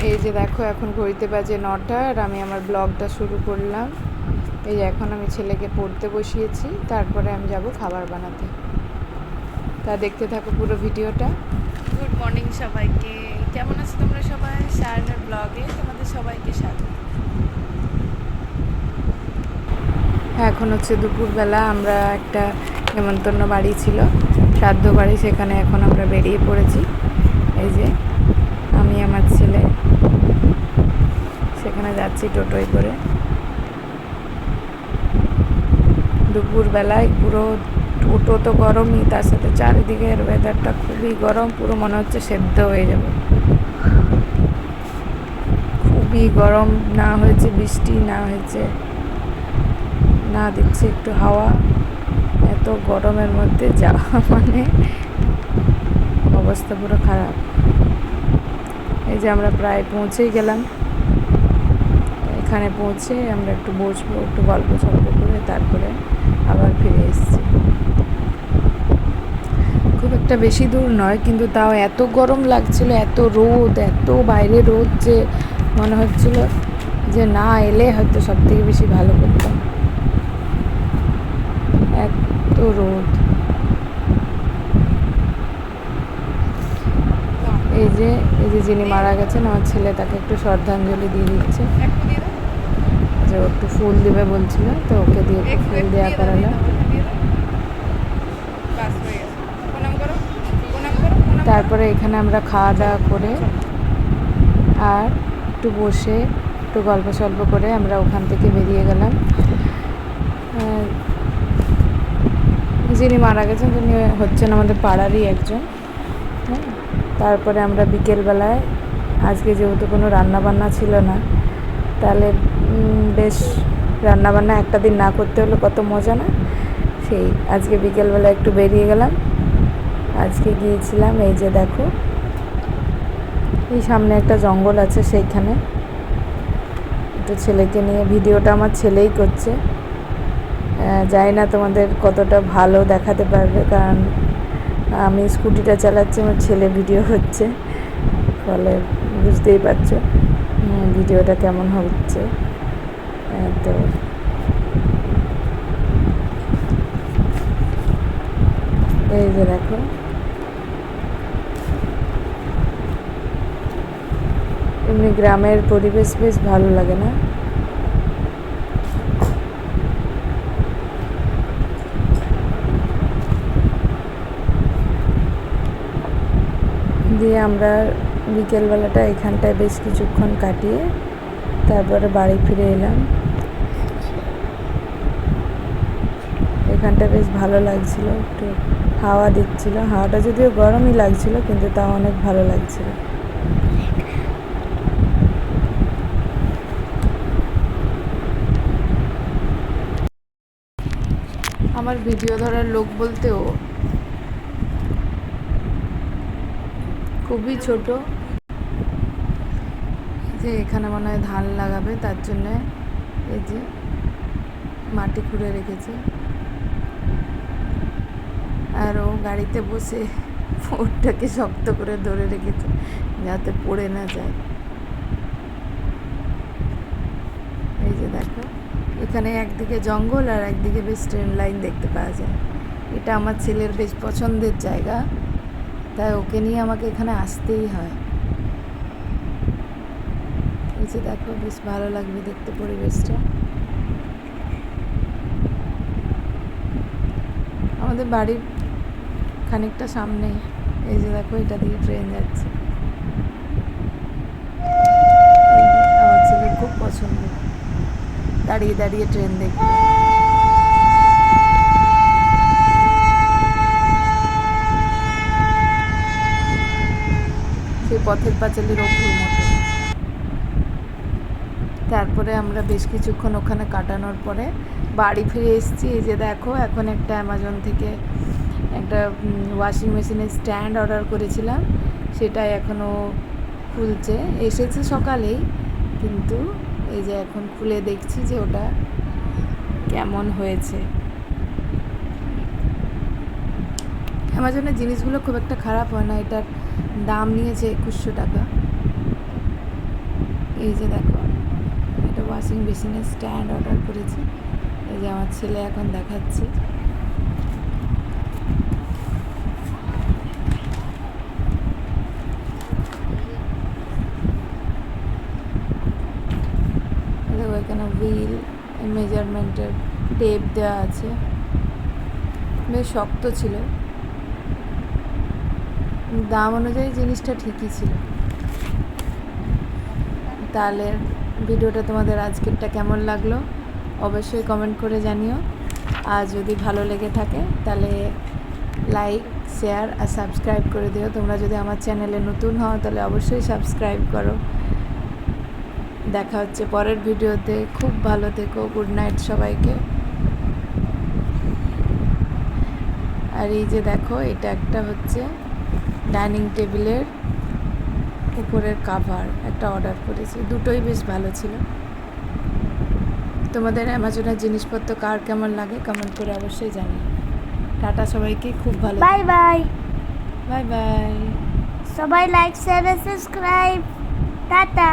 এই যে দেখো এখন ঘড়িতে বাজে 9টা আর আমি আমার ব্লগটা শুরু করলাম। এই যে এখন আমি ছেলেকে পড়তে বসিয়েছি, তারপরে আমি যাব খাবার বানাতে। তা দেখতে থাকো পুরো ভিডিওটা। গুড মর্নিং সবাইকে, কেমন আছো তোমরা সবাই? সায়নের ব্লগে তোমাদের সবাইকে স্বাগত। এখন হচ্ছে দুপুরবেলা, আমরা একটা নেমন্তন্ন বাড়ি ছিল, শ্রাদ্ধ বাড়ি, সেখানে এখন আমরা বেরিয়ে পড়েছি। এই যে আমি আমার ছেলে সেখানে যাচ্ছি টোটোয় করে। দুপুরবেলায় পুরো টোটো তো গরমই, তার সাথে চারিদিকের ওয়েদারটা খুবই গরম, পুরো মনে হচ্ছে সেদ্ধ হয়ে যাবে। খুবই গরম, না হয়েছে বৃষ্টি, না দিচ্ছে একটু হাওয়া। এত গরমের মধ্যে যাওয়া মানে অবস্থা পুরো খারাপ। এই যে আমরা প্রায় পৌঁছেই গেলাম। এখানে পৌঁছে আমরা একটু বসবো, একটু গল্প সল্প করে তারপরে আবার ফিরে এসেছি। খুব একটা বেশি দূর নয়, কিন্তু তাও এত গরম লাগছিল, এত রোদ, এত বাইরে রোদ যে মনে হচ্ছিল যে না এলে হয়তো সব থেকে বেশি ভালো করতাম। এত রোদ। এই যে যিনি মারা গেছেন আমার ছেলে, তাকে একটু শ্রদ্ধাঞ্জলি দিয়ে দিচ্ছে। যে ও একটু ফুল দিবে বলছিল, তো ওকে দিয়ে একটু ফুল দেওয়া করালাম। তারপরে এখানে আমরা খাওয়া দাওয়া করে আর একটু বসে একটু গল্প সল্প করে আমরা ওখান থেকে বেরিয়ে গেলাম। যিনি মারা গেছেন তিনি হচ্ছেন আমাদের পাড়ারই একজন। হ্যাঁ, তারপরে আমরা বিকেলবেলায়, আজকে যেহেতু কোনো রান্নাবান্না ছিল না, তাহলে বেশ রান্নাবান্না একটা দিন না করতে হলে কত মজা না, সেই আজকে বিকেলবেলা একটু বেরিয়ে গেলাম। আজকে গিয়েছিলাম, এই যে দেখো এই সামনে একটা জঙ্গল আছে, সেইখানে একটু ছেলেকে নিয়ে, ভিডিওটা আমার ছেলেই করছে। জানি না তোমাদের কতটা ভালো দেখাতে পারবে, কারণ আমি স্কুটিটা চালাচ্ছি, আমার ছেলে ভিডিও হচ্ছে, ফলে বুঝতেই পারছো ভিডিওটা কেমন হচ্ছে। তো এই যে দেখো এমনি গ্রামের পরিবেশ বেশ ভালো লাগে না? দিয়ে আমরা বিকেলবেলাটা এখানটায় বেশ কিছুক্ষণ কাটিয়ে তারপরে বাড়ি ফিরে এলাম। এখানটা বেশ ভালো লাগছিল, একটু হাওয়া দিচ্ছিল, হাওয়াটা যদিও গরমই লাগছিল কিন্তু তাও অনেক ভালো লাগছিল। আমার ভিডিও ধরার লোক বলতেও খুবই ছোট। যে এখানে মনে হয় ধান লাগাবে, তার জন্যে এই যে মাটি খুঁড়ে রেখেছে, আর ও গাড়িতে বসে ওটাকে শক্ত করে ধরে রেখেছে যাতে পড়ে না যায়। এই যে দেখো এখানে একদিকে জঙ্গল আর একদিকে বেশ ট্রেন লাইন দেখতে পাওয়া যায়। এটা আমার ছেলের বেশ পছন্দের জায়গা, তাই ওকে নিয়ে আমাকে এখানে আসতেই হয়। এই যে দেখো বেশ ভালো লাগবে দেখতে পরিবেশটা। আমাদের বাড়ির খানিকটা সামনেই এই যে দেখো এটা দিয়ে ট্রেন যাচ্ছে। আমার ছেলের খুব পছন্দ দাঁড়িয়ে দাঁড়িয়ে ট্রেন দেখতে। সেই পথের পাঁচালীর অপুর মতো। তারপরে আমরা বেশ কিছুক্ষণ ওখানে কাটানোর পরে বাড়ি ফিরে এসেছি। এই যে দেখো এখন একটা অ্যামাজন থেকে একটা ওয়াশিং মেশিনের স্ট্যান্ড অর্ডার করেছিলাম, সেটাই এখনও খুলছে, এসেছে সকালেই, কিন্তু এই যে এখন খুলে দেখছি যে ওটা কেমন হয়েছে। অ্যামাজনের জিনিসগুলো খুব একটা খারাপ হয় না। এটার দাম নিয়েছে 2100 টাকা। এই যে দেখো, এটা ওয়াশিং মেশিনের স্ট্যান্ড অর্ডার করেছি। এই যে আমার ছেলে এখন দেখাচ্ছে। দেখো এখানে হুইল, মেজারমেন্টের টেপ দেওয়া আছে, বেশ শক্ত ছিল, দাম অনুযায়ী জিনিসটা ঠিকই ছিল। তাহলে ভিডিওটা তোমাদের আজকেরটা কেমন লাগলো অবশ্যই কমেন্ট করে জানিও। আর যদি ভালো লেগে থাকে তাহলে লাইক, শেয়ার আর সাবস্ক্রাইব করে দিও। তোমরা যদি আমার চ্যানেলে নতুন হও তাহলে অবশ্যই সাবস্ক্রাইব করো। দেখা হচ্ছে পরের ভিডিওতে। খুব ভালো থেকো। গুড নাইট সবাইকে। আর এই যে দেখো, এটা একটা হচ্ছে ডাইনিং টেবিলের উপরের কাভার একটা অর্ডার করেছি, দুটোই বেশ ভালো ছিল। তোমাদের অ্যামাজনের জিনিসপত্র কার কেমন লাগে কমেন্ট করে অবশ্যই জানিও। টাটা সবাইকে, খুব ভালো। Bye bye. Bye bye. সবাই লাইক শেয়ার সাবস্ক্রাইব। টাটা।